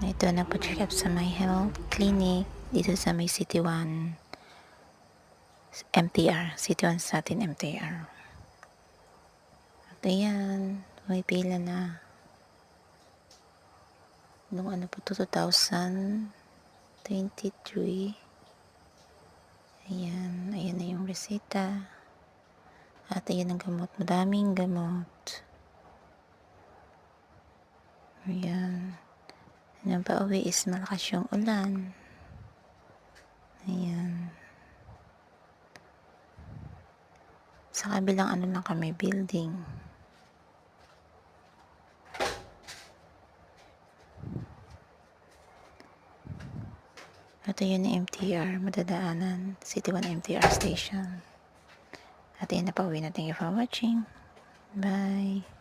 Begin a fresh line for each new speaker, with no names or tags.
Ito, nagpa-check up sa my health clinic dito sa may City 1 MTR. City 1 sa atin MTR. At ayan, may pila na. Nung ano po to, 2023. Ayan na yung resita. At ayan ang gamot. Madaming gamot. Ayan. Nang pauwi is malakas yung ulan. Ayan. Sa kabilang ano lang kami, building. Ito yun yung MTR, madadaanan. City 1 MTR station. At yun na pauwi na. Thank you for watching. Bye.